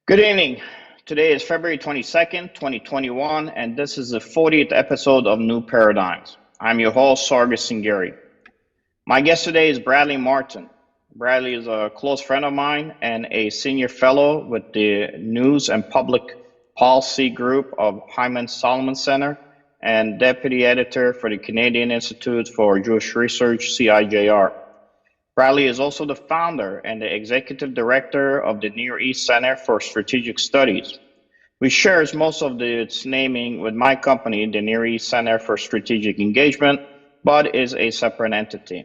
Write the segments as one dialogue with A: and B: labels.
A: Good evening. Today is February 22nd, 2021, and this is the 40th episode of New Paradigms. I'm your host, Sargis Sangari. My guest today is Bradley Martin. Bradley is a close friend of mine and a senior fellow with the News and Public Policy Group of Haym Salomon Center and deputy editor for the Canadian Institute for Jewish Research, CIJR. Bradley is also the founder and the executive director of the Near East Center for Strategic Studies, which shares most of its naming with my company, the Near East Center for Strategic Engagement, but is a separate entity.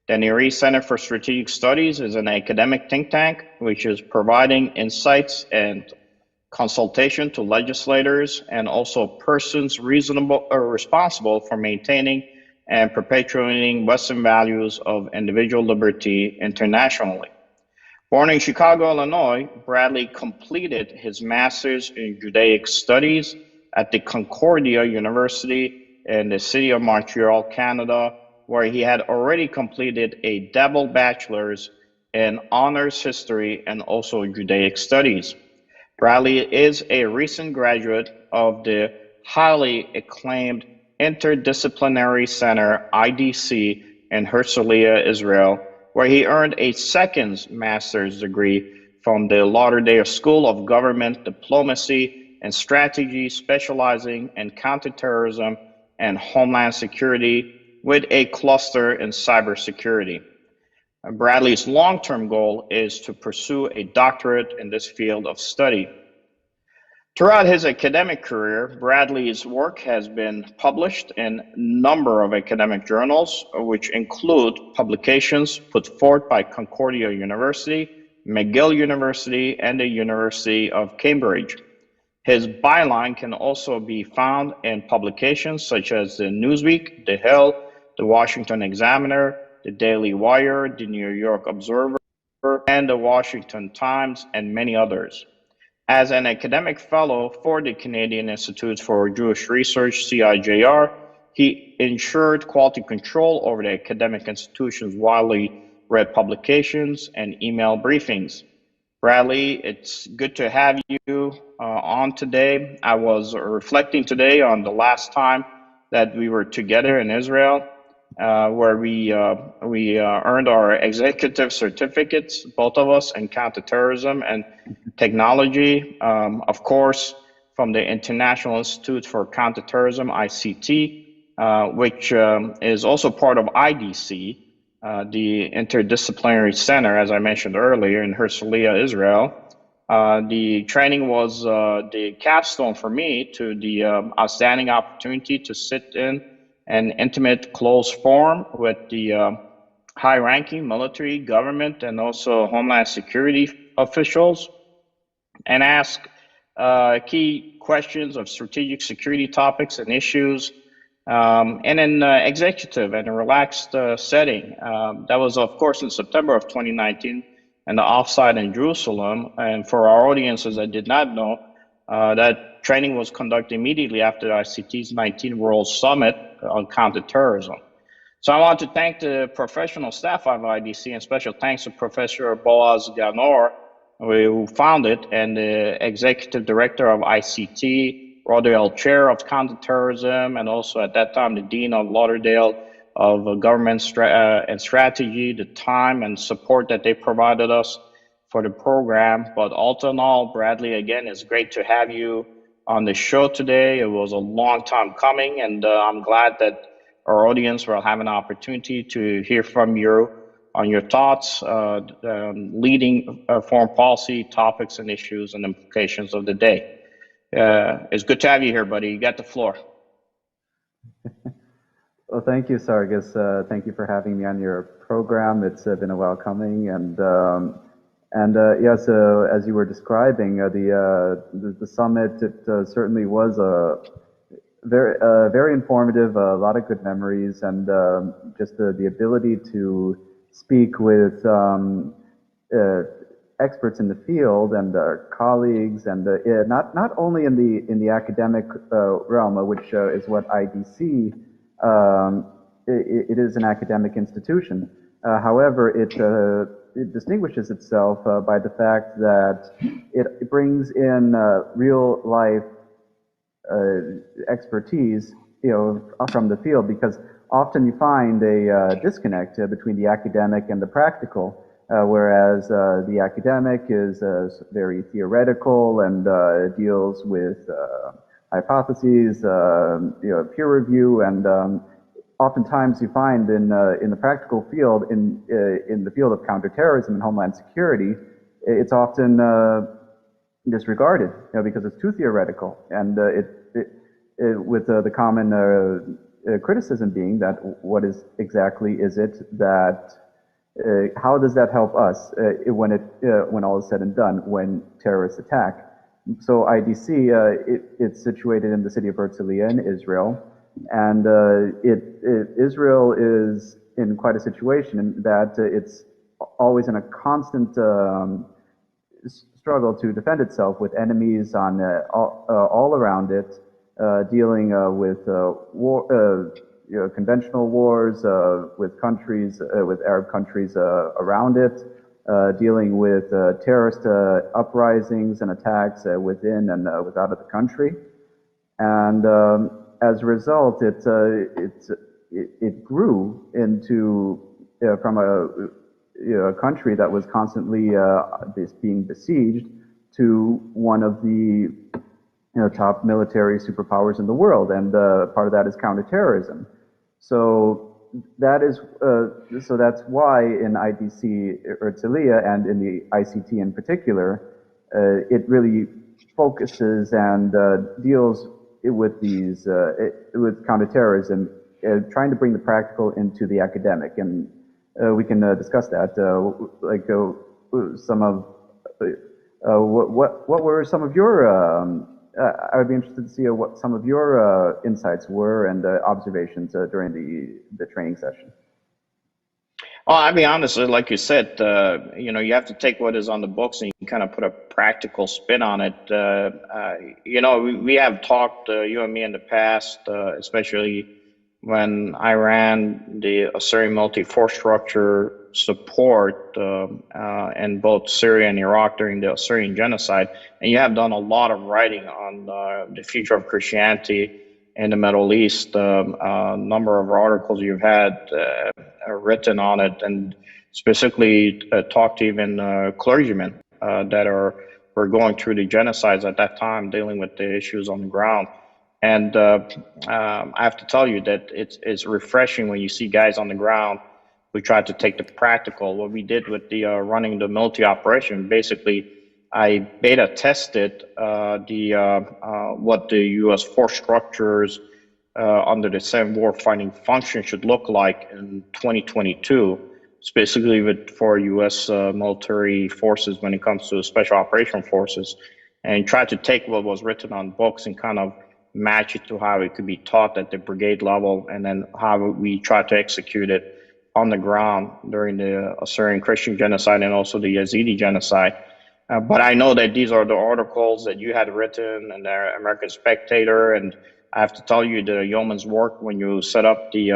A: The Near East Center for Strategic Studies is an academic think tank which is providing insights and consultation to legislators and also persons reasonable or responsible for maintaining and perpetuating Western values of individual liberty internationally. Born in Chicago, Illinois, Bradley completed his master's in Judaic Studies at the Concordia University in the city of Montreal, Canada, where he had already completed a double bachelor's in honors history and also Judaic Studies. Bradley is a recent graduate of the highly acclaimed Interdisciplinary Center, IDC, in Herzliya, Israel, where he earned a second master's degree from the Lauderdale School of Government Diplomacy and Strategy, specializing in counterterrorism and homeland security with a cluster in cybersecurity. Bradley's long-term goal is to pursue a doctorate in this field of study. Throughout his academic career, Bradley's work has been published in a number of academic journals, which include publications put forth by Concordia University, McGill University, and the University of Cambridge. His byline can also be found in publications such as the Newsweek, The Hill, The Washington Examiner, The Daily Wire, The New York Observer, and The Washington Times, and many others. As an academic fellow for the Canadian Institute for Jewish Research, CIJR, he ensured quality control over the academic institution's widely read publications and email briefings. Bradley, it's good to have you on today. I was reflecting today on the last time that we were together in Israel, where we earned our executive certificates, both of us, in counterterrorism and technology, of course, from the International Institute for Counterterrorism, ICT, which is also part of IDC, the Interdisciplinary Center, as I mentioned earlier, in Herzliya, Israel. The training was the capstone for me to the outstanding opportunity to sit in an intimate, close forum with the high-ranking military, government, and also homeland security officials, and ask key questions of strategic security topics and issues in an executive and a relaxed setting. That was, of course, in September of 2019, and the offsite in Jerusalem. And for our audiences that did not know, that training was conducted immediately after the ICT's 19th World Summit on counterterrorism. So I want to thank the professional staff of IDC, and special thanks to Professor Boaz Ganor, who founded, and the executive director of ICT, Lauderdale chair of counterterrorism, and also at that time the dean of Lauderdale of government and strategy, the time and support that they provided us for the program. But all in all, Bradley, again, it's great to have you on the show today. It was a long time coming, and I'm glad that our audience will have an opportunity to hear from you on your thoughts, leading foreign policy topics and issues and implications of the day. It's good to have you here, buddy. You got the floor.
B: Well, thank you, Sargis. Thank you for having me on your program. It's been a while coming, and yeah. So as you were describing the summit, it certainly was very informative. A lot of good memories, and just the ability to speak with experts in the field and our colleagues, and not only in the academic realm, which is what IDC. It is an academic institution. However, it distinguishes itself by the fact that it brings in real life expertise, from the field, because often you find a disconnect between the academic and the practical, whereas the academic is very theoretical and deals with hypotheses, peer review, and oftentimes you find in the practical field, in the field of counterterrorism and homeland security, it's often disregarded, because it's too theoretical, and with the common criticism being that what is exactly is it that how does that help us when all is said and done, when terrorists attack? So IDC, it's situated in the city of Herzliya in Israel, and Israel is in quite a situation in that it's always in a constant struggle to defend itself with enemies on all around it, dealing with war, conventional wars with countries, with Arab countries around it, dealing with terrorist uprisings and attacks within and without of the country, and as a result, it grew into from a country that was constantly being besieged to one of the top military superpowers in the world, and part of that is counterterrorism. So that is so that's why in IDC Herzliya and in the ICT in particular, it really focuses and deals with these with counterterrorism, trying to bring the practical into the academic, and we can discuss that. Some of what were some of your I would be interested to see what some of your insights were and observations during the training session.
A: Oh, I'll be honest, like you said, you have to take what is on the books and you kind of put a practical spin on it. We have talked, you and me in the past, especially when Iran, the Assyrian multi-force structure support in both Syria and Iraq during the Assyrian genocide. And you have done a lot of writing on the future of Christianity in the Middle East. A number of articles you've had written on it, and specifically talked to even clergymen that were going through the genocides at that time, dealing with the issues on the ground. And I have to tell you that it's refreshing when you see guys on the ground who try to take the practical. What we did with the running the military operation, basically, I beta tested what the U.S. force structures under the same warfighting function should look like in 2022, specifically for U.S. military forces when it comes to special operation forces, and try to take what was written on books and kind of match it to how it could be taught at the brigade level, and then how we try to execute it on the ground during the Assyrian Christian genocide and also the Yazidi genocide. But I know that these are the articles that you had written in the American Spectator, and I have to tell you, the yeoman's work when you set up the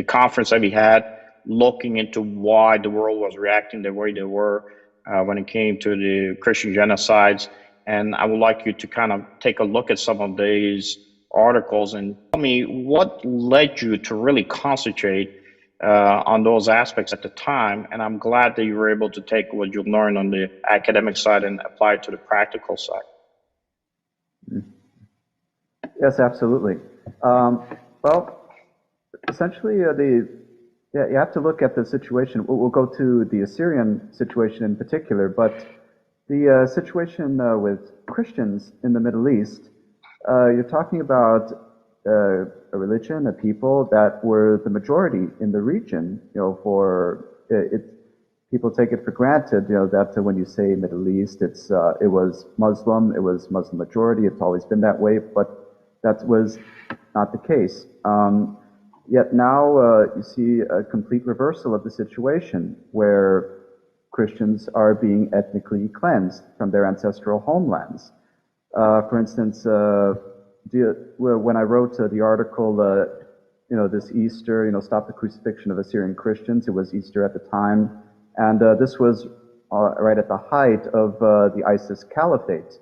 A: conference that we had, looking into why the world was reacting the way they were when it came to the Christian genocides. And I would like you to kind of take a look at some of these articles and tell me what led you to really concentrate on those aspects at the time. And I'm glad that you were able to take what you learned on the academic side and apply it to the practical side.
B: Yes, absolutely. Well, essentially, you have to look at the situation. We'll go to the Assyrian situation in particular, but the situation with Christians in the Middle East, you're talking about a religion, a people that were the majority in the region. People take it for granted, that when you say Middle East, it was Muslim majority. It's always been that way, but that was not the case. Yet now you see a complete reversal of the situation where Christians are being ethnically cleansed from their ancestral homelands. For instance, when I wrote the article this Easter, stop the crucifixion of Assyrian Christians. It was Easter at the time, and this was right at the height of the ISIS caliphate.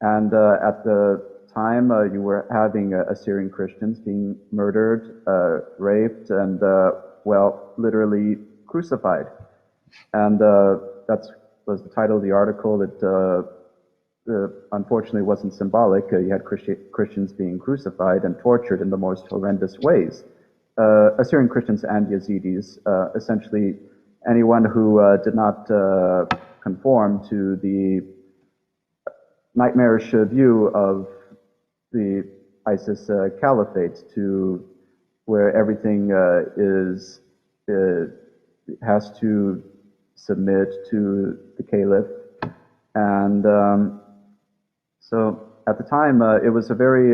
B: And at the time, you were having Assyrian Christians being murdered, raped, and, literally crucified. And that was the title of the article. That unfortunately wasn't symbolic. You had Christians being crucified and tortured in the most horrendous ways. Assyrian Christians and Yazidis, essentially anyone who did not conform to the nightmarish view of the ISIS caliphate, to where everything has to submit to the caliph. And so at the time, it was a very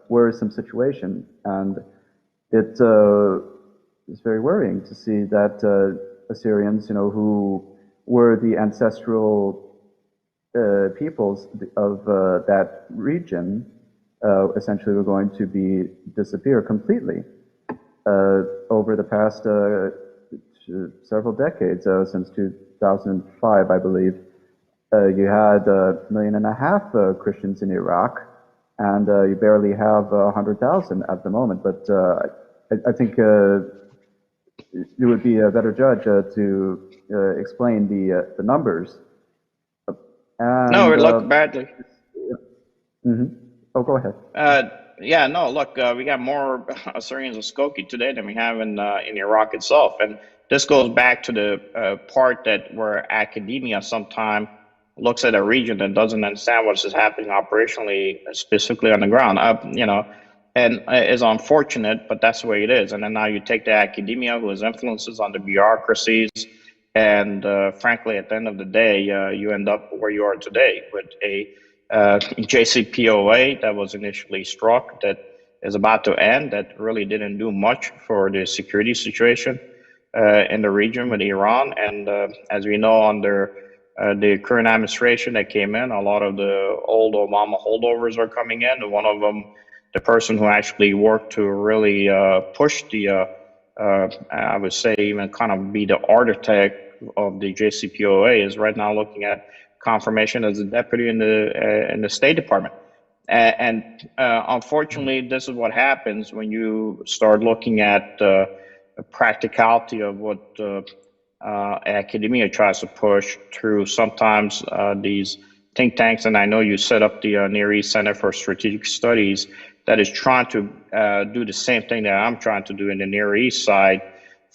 B: worrisome situation, and it was very worrying to see that Assyrians, who were the ancestral peoples of that region, essentially were going to disappear completely over the past several decades, since 2005, I believe. You had 1.5 million Christians in Iraq, and you barely have 100,000 at the moment. But I think you would be a better judge to explain the numbers. And,
A: No, it looked badly.
B: Oh, go ahead.
A: Yeah, no, look, we got more Assyrians and Skokie today than we have in Iraq itself. And this goes back to the part that where academia sometimes looks at a region and doesn't understand what is happening operationally, specifically on the ground. And is unfortunate, but that's the way it is. And then now you take the academia who has influences on the bureaucracies, and frankly, at the end of the day, you end up where you are today with a JCPOA that was initially struck, that is about to end, that really didn't do much for the security situation in the region with Iran. And as we know, under the current administration that came in, a lot of the old Obama holdovers are coming in. And one of them, the person who actually worked to really push the, I would say, even kind of be the architect of the JCPOA, is right now looking at confirmation as a deputy in the State Department. And unfortunately, this is what happens when you start looking at the practicality of what academia tries to push through sometimes these think tanks. And I know you set up the Near East Center for Strategic Studies that is trying to do the same thing that I'm trying to do in the Near East side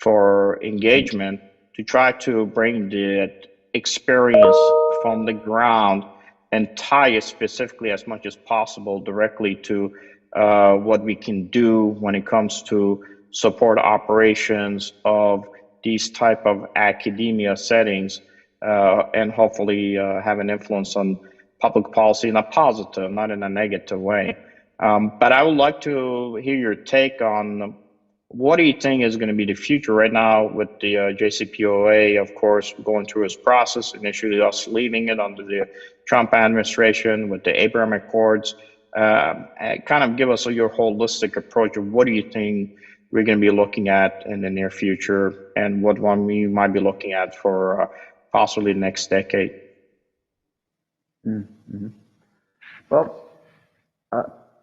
A: for engagement, to try to bring the experience from the ground and tie it specifically as much as possible directly to what we can do when it comes to support operations of these type of academia settings, and hopefully have an influence on public policy in a positive, not in a negative way. But I would like to hear your take on what do you think is going to be the future right now with the JCPOA, of course, going through its process, initially us leaving it under the Trump administration with the Abraham Accords. Kind of give us your holistic approach of what do you think we're going to be looking at in the near future, and what one we might be looking at for possibly the next decade.
B: Mm-hmm. Well,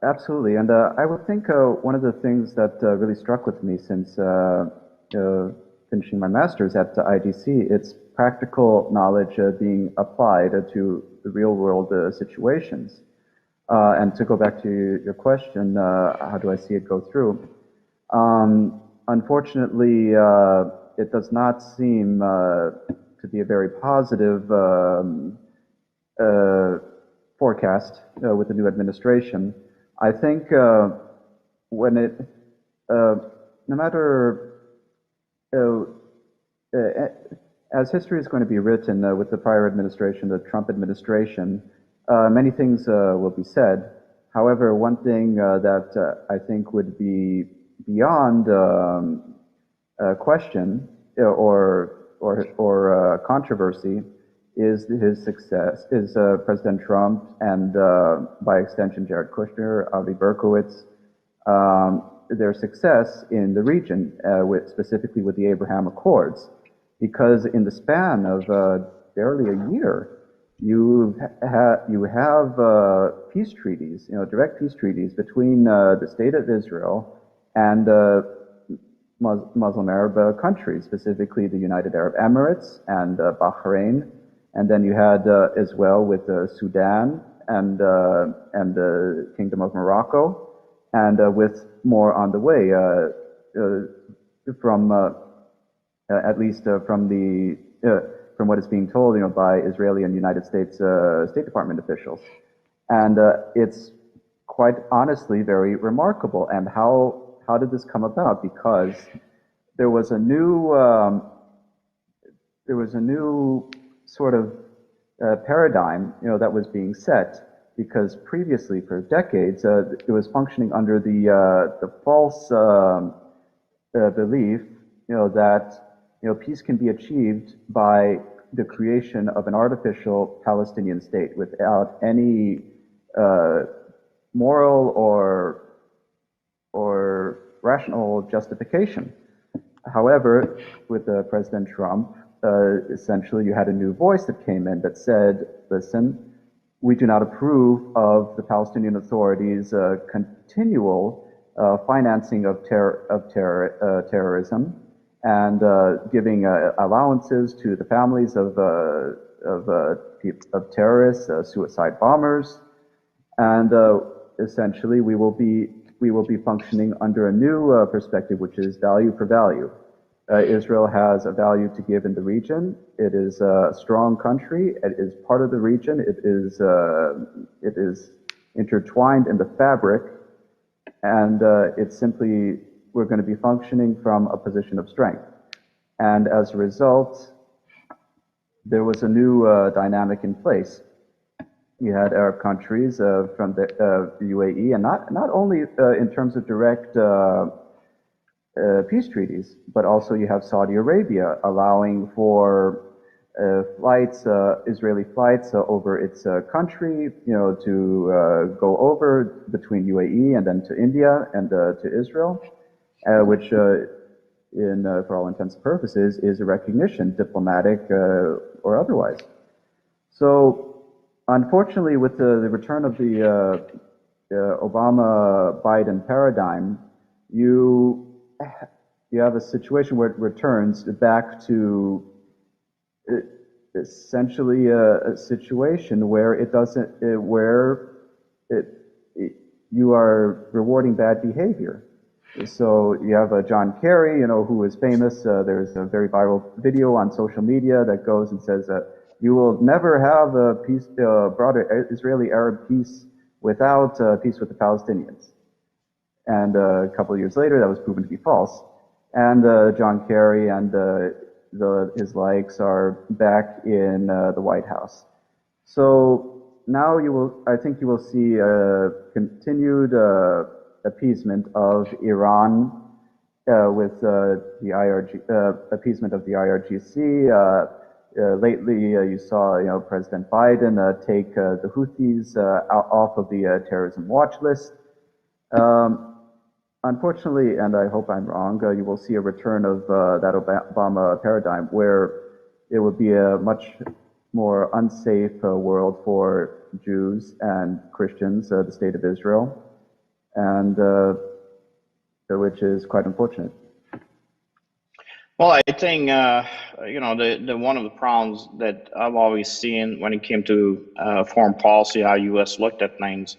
B: absolutely. And I would think one of the things that really struck with me since finishing my master's at IDC, it's practical knowledge being applied to the real world situations. And to go back to your question, how do I see it go through? Unfortunately, it does not seem to be a very positive forecast with the new administration. I think when it, no matter, as history is going to be written with the prior administration, the Trump administration, many things will be said. However, one thing that I think would be beyond question or controversy is his success, is President Trump and by extension Jared Kushner, Avi Berkowitz, their success in the region, specifically with the Abraham Accords, because in the span of barely a year, you have peace treaties, direct peace treaties between the State of Israel and Muslim Arab countries, specifically the United Arab Emirates and Bahrain, and then you had as well with Sudan and the Kingdom of Morocco, and with more on the way from at least from what is being told, by Israeli and United States State Department officials, and it's quite honestly very remarkable. And how did this come about? Because there was a new sort of paradigm, that was being set, because previously for decades it was functioning under the false belief, that peace can be achieved by the creation of an artificial Palestinian state without any moral or rational justification. However, with President Trump, essentially you had a new voice that came in that said, listen, we do not approve of the Palestinian Authority's continual financing of terrorism, and giving allowances to the families of terrorists, suicide bombers, and essentially we will be functioning under a new perspective, which is value for value. Israel has a value to give in the region. It is a strong country. It is part of the region. It is intertwined in the fabric, and it's simply, we're going to be functioning from a position of strength. And as a result, there was a new dynamic in place. You had Arab countries from the UAE, and not only in terms of direct peace treaties, but also you have Saudi Arabia allowing for flights, Israeli flights over its country, to go over between UAE and then to India and to Israel. Which, for all intents and purposes, is a recognition, diplomatic or otherwise. So, unfortunately, with the return of the Obama-Biden paradigm, you have a situation where it returns back to essentially a situation where you are rewarding bad behavior. So you have John Kerry, who is famous. There's a very viral video on social media that goes and says, you will never have a peace, broader Israeli-Arab peace without peace with the Palestinians. And a couple of years later, that was proven to be false. And John Kerry and his likes are back in the White House. So now I think you will see continued appeasement of Iran with the appeasement of the IRGC. Lately, you saw President Biden take the Houthis off of the terrorism watch list. Unfortunately, and I hope I'm wrong, you will see a return of that Obama paradigm where it would be a much more unsafe world for Jews and Christians, the State of Israel, and which is quite unfortunate.
A: Well, I think the one of the problems that I've always seen when it came to foreign policy, how U.S. looked at things,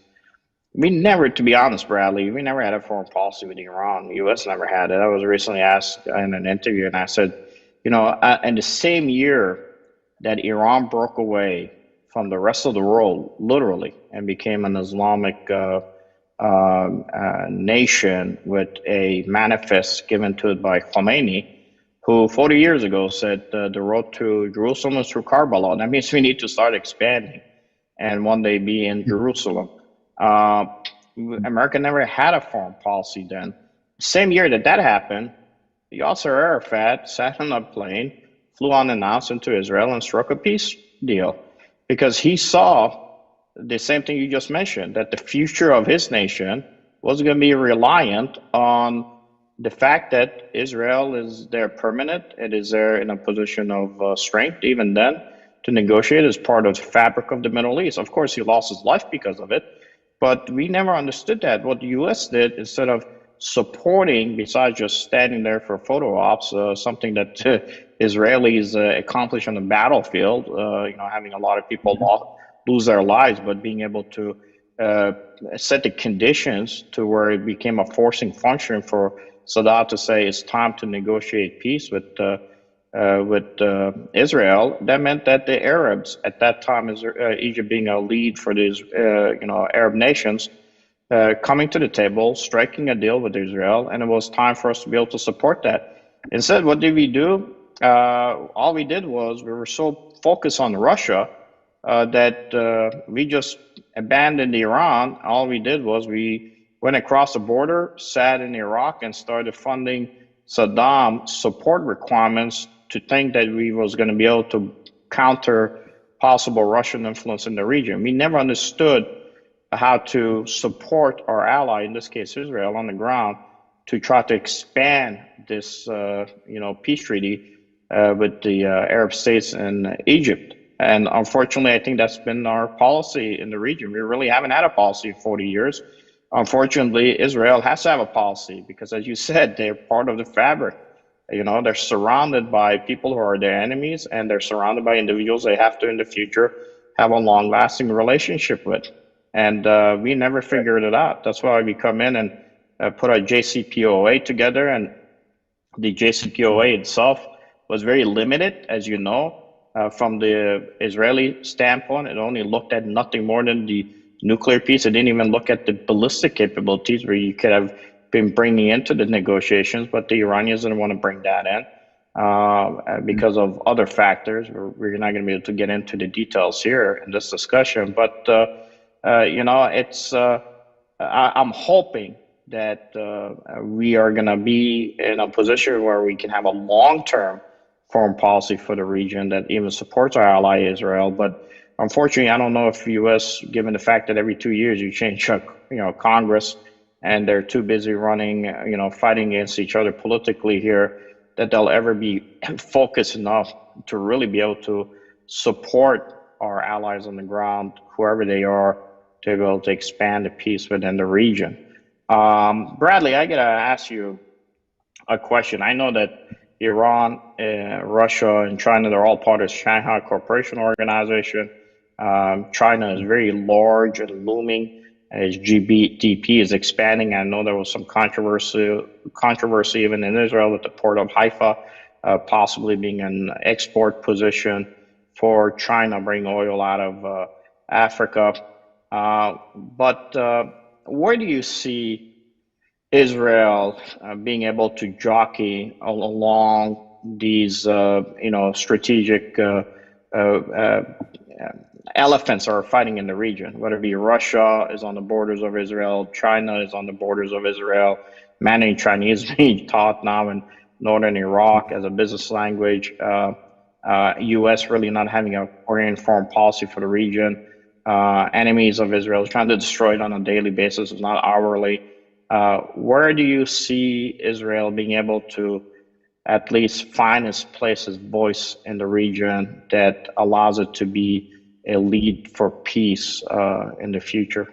A: we never, to be honest, Bradley, we never had a foreign policy with Iran. The U.S. never had it. I was recently asked in an interview, and I said, in the same year that Iran broke away from the rest of the world, literally, and became an Islamic nation with a manifest given to it by Khomeini, who 40 years ago said the road to Jerusalem is through Karbala. That means we need to start expanding and one day be in Jerusalem. America never had a foreign policy then. Same year that happened, Yasser Arafat sat on a plane, flew unannounced into Israel and struck a peace deal because he saw the same thing you just mentioned, that the future of his nation was going to be reliant on the fact that Israel is there permanent. It is there in a position of strength, even then, to negotiate as part of the fabric of the Middle East. Of course, he lost his life because of it, but we never understood that. What the U.S. did, instead of supporting, besides just standing there for photo ops, something that Israelis accomplish on the battlefield, having a lot of people lose their lives, but being able to set the conditions to where it became a forcing function for Saddam to say it's time to negotiate peace with Israel. That meant that the Arabs at that time, Egypt being a lead for these Arab nations, coming to the table, striking a deal with Israel, and it was time for us to be able to support that. Instead, what did we do? All we did was we were so focused on Russia that we just abandoned Iran. All we did was we went across the border, sat in Iraq, and started funding Saddam support requirements to think that we was going to be able to counter possible Russian influence in the region. We never understood how to support our ally, in this case Israel, on the ground to try to expand this peace treaty with the Arab states and Egypt. And unfortunately, I think that's been our policy in the region. We really haven't had a policy in 40 years. Unfortunately, Israel has to have a policy because, as you said, they're part of the fabric. They're surrounded by people who are their enemies, and they're surrounded by individuals they have to, in the future, have a long-lasting relationship with. And we never figured it out. That's why we come in and put our JCPOA together, and the JCPOA itself was very limited, as you know. From the Israeli standpoint, it only looked at nothing more than the nuclear piece. It didn't even look at the ballistic capabilities where you could have been bringing into the negotiations, but the Iranians didn't want to bring that in because of other factors. We're not going to be able to get into the details here in this discussion, but I'm hoping that we are going to be in a position where we can have a long-term foreign policy for the region that even supports our ally Israel. But unfortunately, I don't know if the U.S., given the fact that every 2 years you change, Congress, and they're too busy running, fighting against each other politically here, that they'll ever be focused enough to really be able to support our allies on the ground, whoever they are, to be able to expand the peace within the region. Bradley, I gotta ask you a question. I know that Iran, Russia, and China, they're all part of the Shanghai Corporation Organization. China is very large and looming as GDP is expanding. I know there was some controversy even in Israel with the port of Haifa possibly being an export position for China, bringing oil out of Africa. But where do you see Israel being able to jockey along these, strategic elephants are fighting in the region, whether it be Russia is on the borders of Israel, China is on the borders of Israel, Mandarin Chinese being taught now in northern Iraq as a business language, U.S. really not having a oriented foreign policy for the region, enemies of Israel trying to destroy it on a daily basis, if not hourly. Where do you see Israel being able to at least find its place, its voice in the region that allows it to be a lead for peace in the future?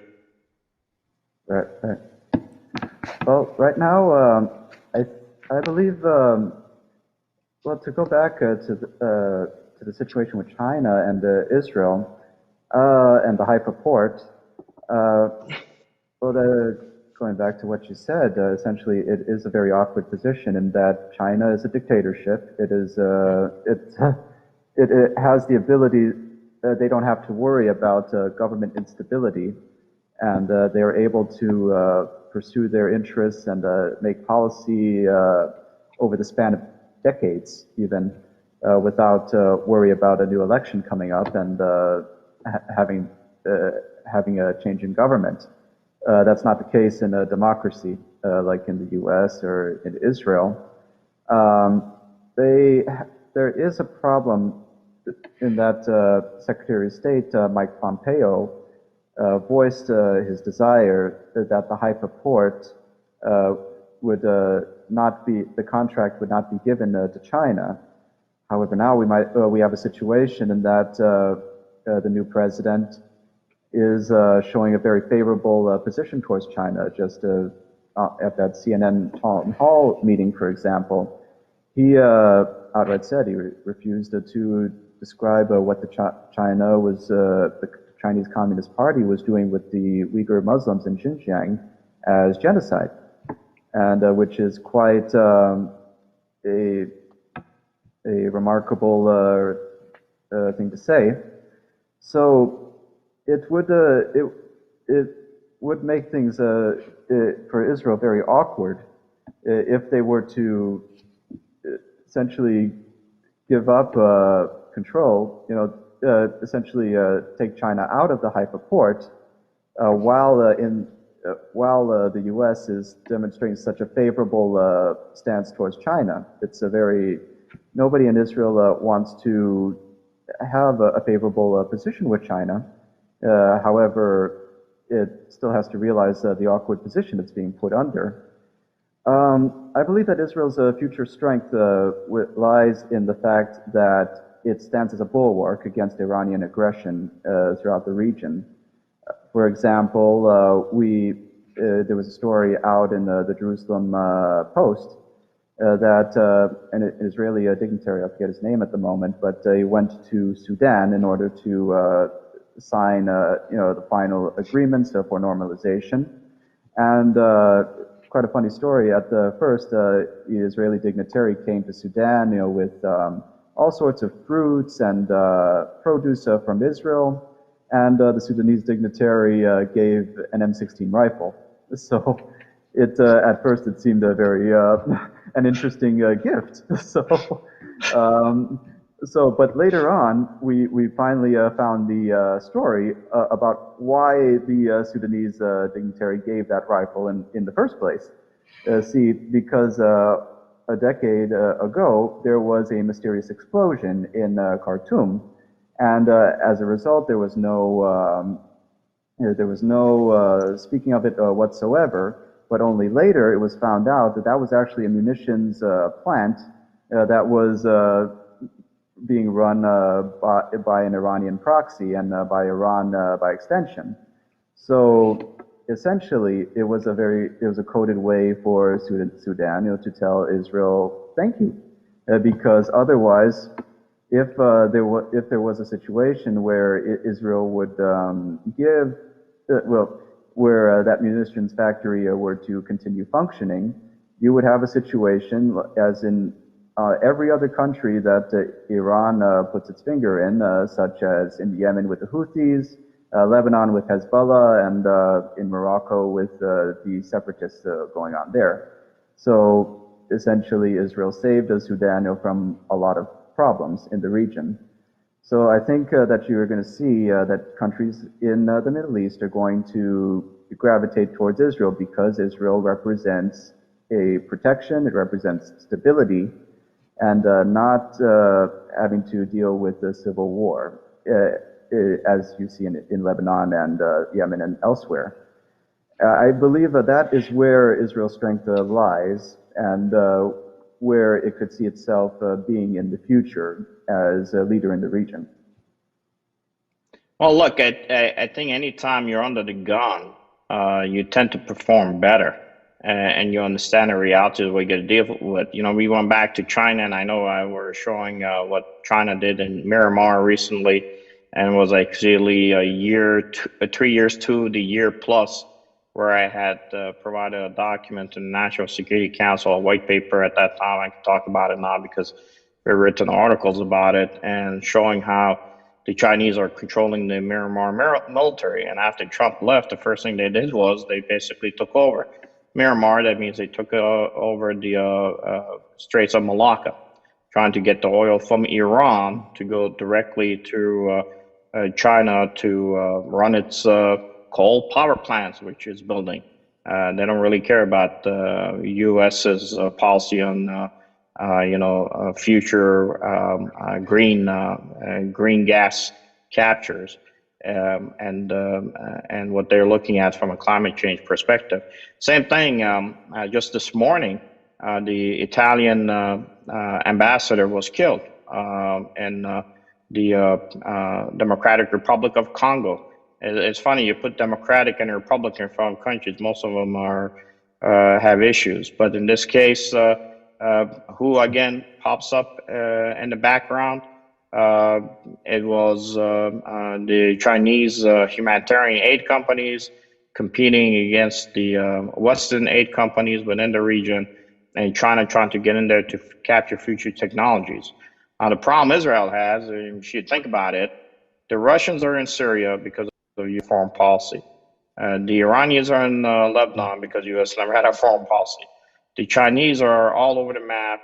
B: Right. Well, right now, I believe, to go back to the situation with China and Israel and the Haifa port, going back to what you said, essentially it is a very awkward position in that China is a dictatorship. It has the ability, they don't have to worry about government instability, and they are able to pursue their interests and make policy over the span of decades even without worry about a new election coming up and having a change in government. That's not the case in a democracy like in the U.S. or in Israel. There is a problem in that Secretary of State Mike Pompeo voiced his desire that the Haifa port would not be, the contract would not be given to China. However, now we have a situation in that the new president is showing a very favorable position towards China. Just at that CNN town hall meeting, for example, he outright said he refused to describe what the China was, the Chinese Communist Party was doing with the Uyghur Muslims in Xinjiang as genocide, and which is quite a remarkable thing to say. So it would make things for Israel very awkward if they were to essentially give up control, essentially take China out of the Haifa port, while the U.S. is demonstrating such a favorable stance towards China. It's a very, nobody in Israel wants to have a favorable position with China. However, it still has to realize the awkward position it's being put under. I believe that Israel's future strength lies in the fact that it stands as a bulwark against Iranian aggression throughout the region. For example, there was a story out in the Jerusalem Post that an Israeli dignitary, I forget his name at the moment, but he went to Sudan in order to sign the final agreements for normalization. And quite a funny story. At the first, the Israeli dignitary came to Sudan, with all sorts of fruits and produce from Israel, and the Sudanese dignitary gave an M16 rifle. So it at first it seemed a very an interesting gift. But later on, we finally found the story about why the Sudanese dignitary gave that rifle in the first place. Because a decade ago, there was a mysterious explosion in Khartoum, and as a result, there was no speaking of it whatsoever. But only later it was found out that that was actually a munitions plant that was being run by an Iranian proxy and by Iran by extension. So essentially, it was a coded way for Sudan, to tell Israel thank you, because otherwise, if there was a situation where Israel would where that munitions factory were to continue functioning, you would have a situation as in every other country that Iran puts its finger in, such as in Yemen with the Houthis, Lebanon with Hezbollah, and in Morocco with the separatists going on there. So essentially, Israel saved Sudan from a lot of problems in the region. So I think that you're going to see that countries in the Middle East are going to gravitate towards Israel because Israel represents a protection, it represents stability, and not having to deal with the civil war, as you see in Lebanon and Yemen and elsewhere. I believe that is where Israel's strength lies, and where it could see itself being in the future as a leader in the region.
A: Well, look, I think anytime you're under the gun, you tend to perform better, and you understand the realities we got to deal with. We went back to China, and I know I were showing what China did in Myanmar recently, and it was actually 3 years to the year plus, where I had provided a document to the National Security Council, a white paper at that time. I can talk about it now because there are written articles about it, and showing how the Chinese are controlling the Myanmar military. And after Trump left, the first thing they did was they basically took over Myanmar. That means they took over the Straits of Malacca, trying to get the oil from Iran to go directly to China to run its coal power plants, which is building. They don't really care about the U.S.'s policy on future green gas captures. and what they're looking at from a climate change perspective. Same thing. Just this morning, the Italian ambassador was killed in the Democratic Republic of Congo. It's funny, you put Democratic and Republican from countries, most of them are have issues. But in this case, who again pops up in the background? It was the Chinese humanitarian aid companies competing against the Western aid companies within the region, and China trying to get in there to capture future technologies. The problem Israel has, if you think about it, the Russians are in Syria because of your foreign policy. The Iranians are in Lebanon because U.S. never had a foreign policy. The Chinese are all over the map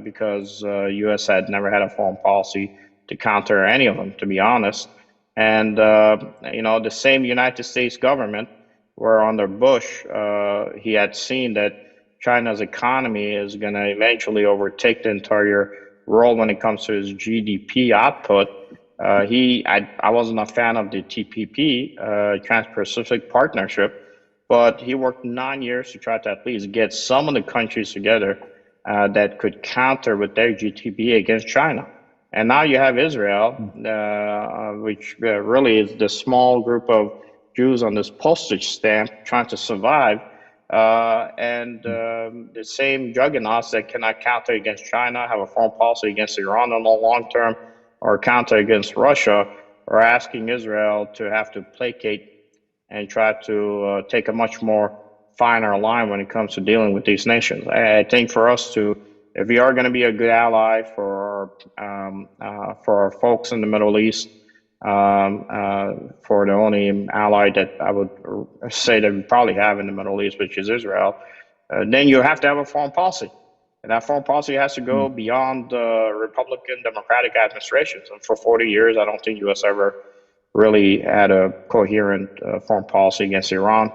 A: because U.S. had never had a foreign policy to counter any of them, to be honest. And the same United States government, where under Bush, he had seen that China's economy is going to eventually overtake the entire world when it comes to his GDP output. I wasn't a fan of the TPP, Trans-Pacific Partnership, but he worked 9 years to try to at least get some of the countries together that could counter with their GDP against China. And now you have Israel, which really is the small group of Jews on this postage stamp trying to survive, and the same juggernauts that cannot counter against China, have a foreign policy against Iran in the long term, or counter against Russia, are asking Israel to have to placate and try to take a much more finer line when it comes to dealing with these nations. I think for us to, if we are going to be a good ally for our folks in the Middle East, for the only ally that I would say that we probably have in the Middle East, which is Israel, then you have to have a foreign policy. And that foreign policy has to go beyond Republican Democratic administrations. And for 40 years, I don't think U.S. ever really had a coherent foreign policy against Iran.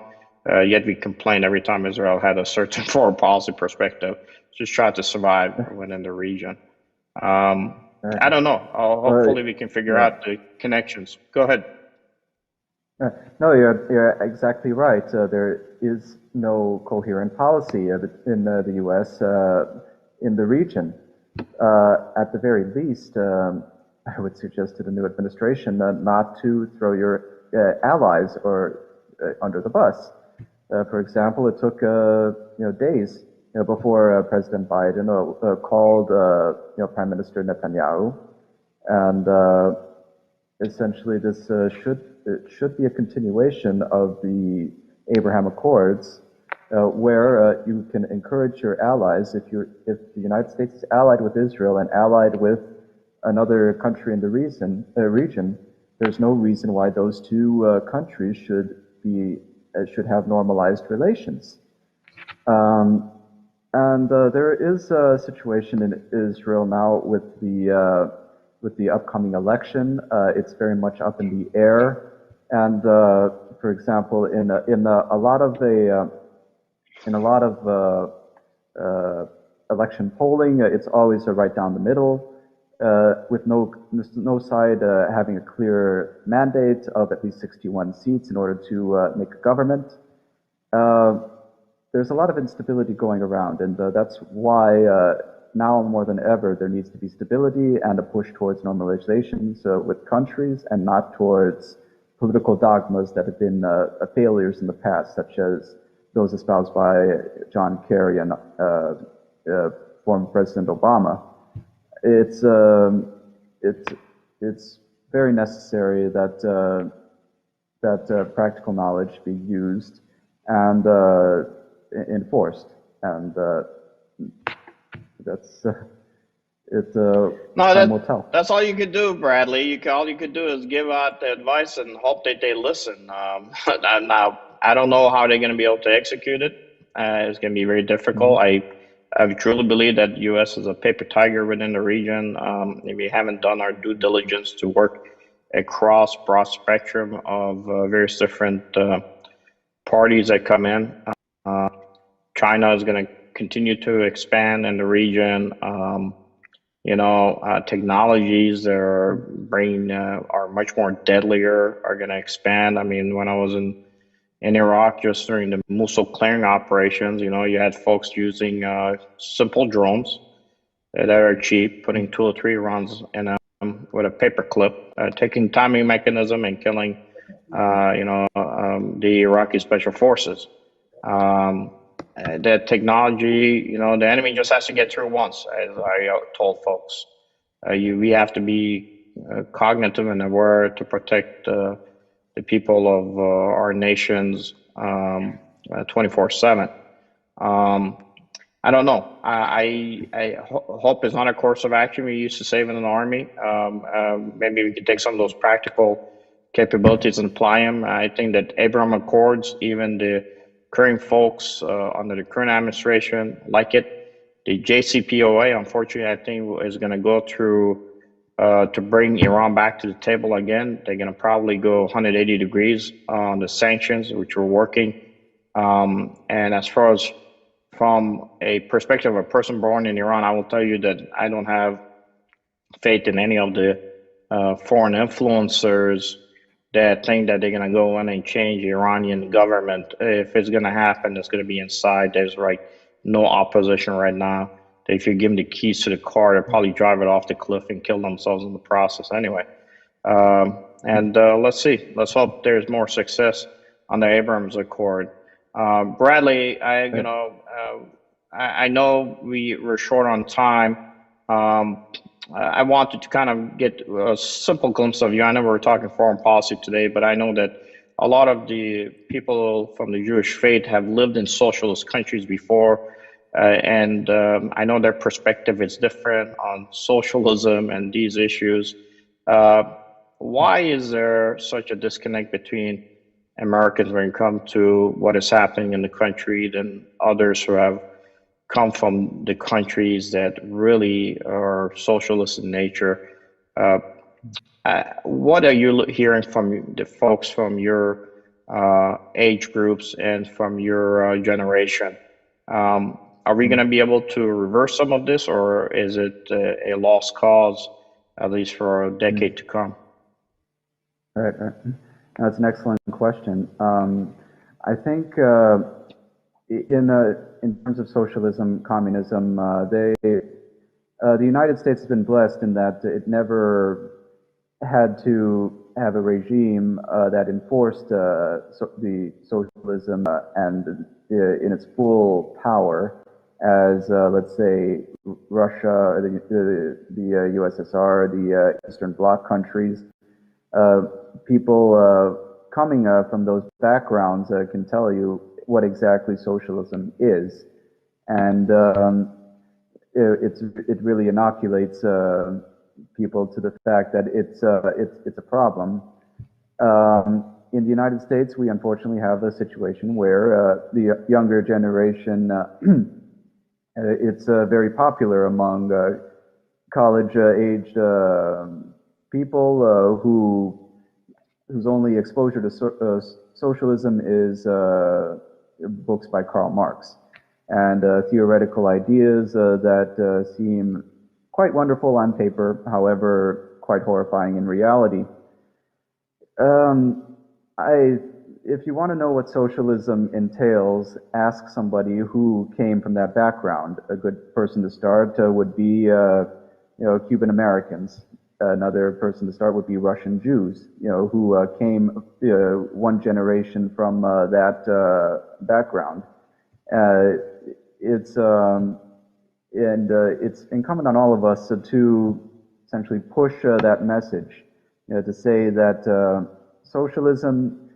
A: Yet we complain every time Israel had a certain foreign policy perspective, just try to survive within the region. I don't know. Hopefully we can figure out the connections. Go ahead.
B: No, you're exactly right. There is no coherent policy in the U.S. In the region. At the very least, I would suggest to the new administration not to throw your allies under the bus. For example, it took days before President Biden called Prime Minister Netanyahu, and essentially this should be a continuation of the Abraham Accords, where you can encourage your allies. If the United States is allied with Israel and allied with another country in the region, there's no reason why those two countries should have normalized relations. And there is a situation in Israel now with the upcoming election. It's very much up in the air. And for example, in a lot of election polling, it's always right down the middle, with no side having a clear mandate of at least 61 seats in order to make a government. There's a lot of instability going around, and that's why now more than ever there needs to be stability and a push towards normalizations with countries, and not towards political dogmas that have been failures in the past, such as those espoused by John Kerry and former President Obama. It's very necessary that practical knowledge be used and enforced, and that's it. Time will tell.
A: That's all you could do, Bradley. All you could do is give out the advice and hope that they listen. Now, I don't know how they're going to be able to execute it. It's going to be very difficult. I truly believe that the U.S. is a paper tiger within the region. If we haven't done our due diligence to work across broad spectrum of various different parties that come in, China is going to continue to expand in the region. technologies that are much more deadlier are going to expand. I mean, when I was in Iraq, just during the Mosul clearing operations, you had folks using simple drones that are cheap, putting 2 or 3 rounds in with a paper clip, taking timing mechanism and killing, the Iraqi special forces. That technology, the enemy just has to get through once, as I told folks. We have to be cognitive and aware to protect the people of our nations 24/7. I don't know. Hope is not a course of action we used to save in an army. Maybe we could take some of those practical capabilities and apply them. I think that Abraham Accords, even the current folks under the current administration like it. The JCPOA, unfortunately, I think is going to go through to bring Iran back to the table again. They're going to probably go 180 degrees on the sanctions, which were working. And as far as from a perspective of a person born in Iran, I will tell you that I don't have faith in any of the foreign influencers that think that they're going to go in and change the Iranian government. If it's going to happen, it's going to be inside. There's no opposition right now. If you give them the keys to the car, they'll probably drive it off the cliff and kill themselves in the process anyway. And let's see. Let's hope there's more success on the Abrams Accord. Bradley, I know we're short on time. I wanted to kind of get a simple glimpse of you. I know we're talking foreign policy today, but I know that a lot of the people from the Jewish faith have lived in socialist countries before, and I know their perspective is different on socialism and these issues. Why is there such a disconnect between Americans when it comes to what is happening in the country than others who have come from the countries that really are socialist in nature? What are you hearing from the folks from your age groups and from your generation? Are we going to be able to reverse some of this, or is it a lost cause, at least for a decade to come?
B: Right. That's an excellent question. I think in terms of socialism, communism, the United States has been blessed in that it never had to have a regime that enforced the socialism and in its full power, as let's say Russia, or the USSR, the Eastern Bloc countries. People coming from those backgrounds can tell you what exactly socialism is, and it really inoculates people to the fact that it's a problem. In the United States, we unfortunately have a situation where the younger generation, it's very popular among college-aged people whose only exposure to socialism is books by Karl Marx and theoretical ideas that seem quite wonderful on paper, however, quite horrifying in reality. If you want to know what socialism entails, ask somebody who came from that background. A good person to start would be, Cuban Americans. Another person to start would be Russian Jews, who came one generation from that background. It's incumbent on all of us to essentially push that message, to say that socialism,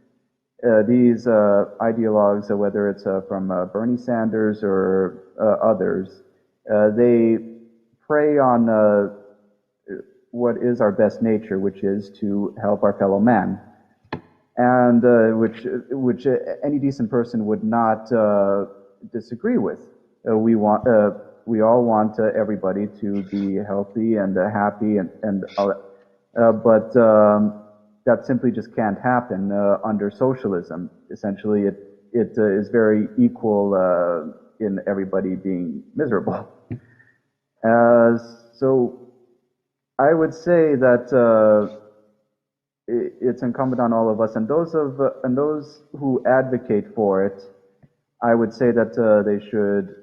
B: these ideologues, whether it's from Bernie Sanders or others, they prey on what is our best nature, which is to help our fellow man, and which any decent person would not disagree with. We all want everybody to be healthy and happy, but that simply just can't happen under socialism. Essentially, it is very equal in everybody being miserable. So I would say that it's incumbent on all of us, and those who advocate for it, I would say that they should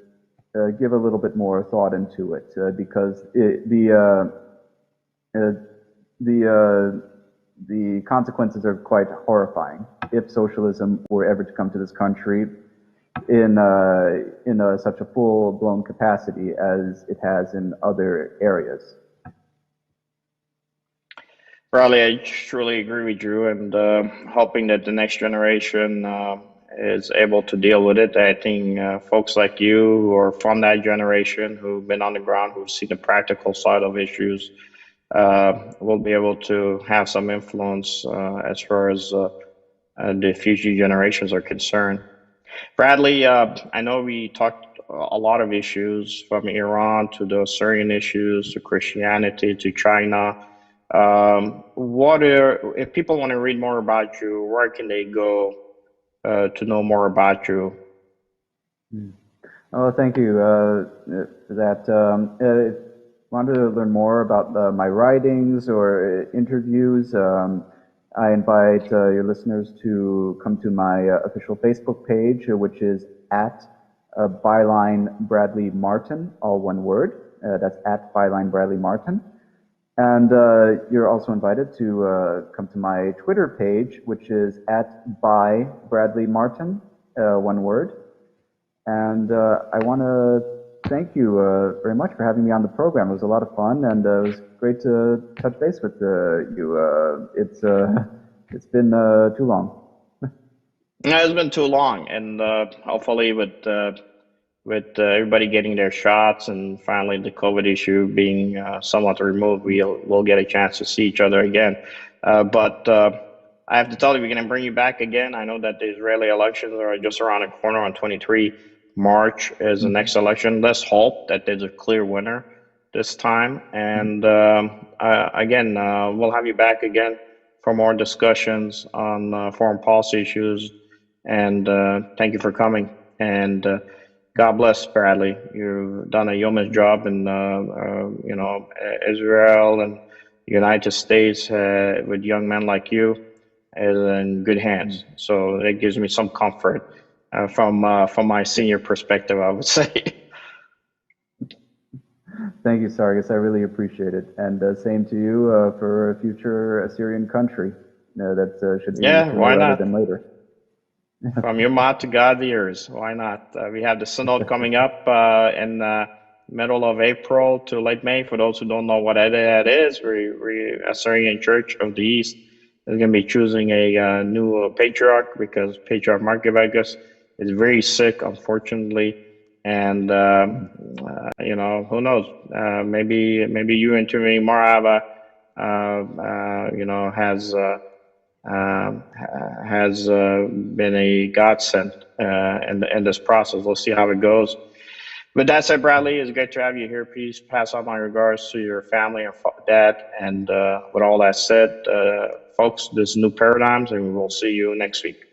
B: give a little bit more thought into it, because the consequences are quite horrifying if socialism were ever to come to this country in such a full-blown capacity as it has in other areas.
A: Bradley, I truly agree with you, and hoping that the next generation is able to deal with it. I think folks like you who are from that generation, who've been on the ground, who've seen the practical side of issues, will be able to have some influence as far as the future generations are concerned. Bradley, I know we talked a lot of issues from Iran to the Syrian issues to Christianity to China. If people want to read more about you, where can they go to know more about you?
B: Oh, thank you for that. If you wanted to learn more about my writings or interviews, I invite your listeners to come to my official Facebook page, which is at Byline Bradley Martin, all one word. That's at Byline Bradley Martin. And you're also invited to come to my Twitter page, which is at By Bradley Martin, one word. And I want to thank you very much for having me on the program. It was a lot of fun, and it was great to touch base with you. It's been too long.
A: No, it's been too long, and hopefully with everybody getting their shots and finally the COVID issue being somewhat removed, we'll get a chance to see each other again. But I have to tell you, we're going to bring you back again. I know that the Israeli elections are just around the corner on 23 March is the next election. Let's hope that there's a clear winner this time. And again, we'll have you back again for more discussions on foreign policy issues. And thank you for coming. And God bless, Bradley. You've done a yeoman's job in Israel and United States with young men like you is in good hands. So it gives me some comfort from my senior perspective, I would say.
B: Thank you, Sargis. I really appreciate it. And same to you for a future Assyrian country. That should be sooner rather than later.
A: From your mouth to God's ears. Why not? We have the synod coming up in middle of April to late May. For those who don't know what that is, we Assyrian Church of the East is going to be choosing a new patriarch because Patriarch Markivagus is very sick, unfortunately. And who knows? Maybe you interviewing Marava, has been a godsend in this process. We'll see how it goes. With that said, Bradley, it's great to have you here. Please pass on my regards to your family and dad. And with all that said, folks, this is New Paradigms, and we will see you next week.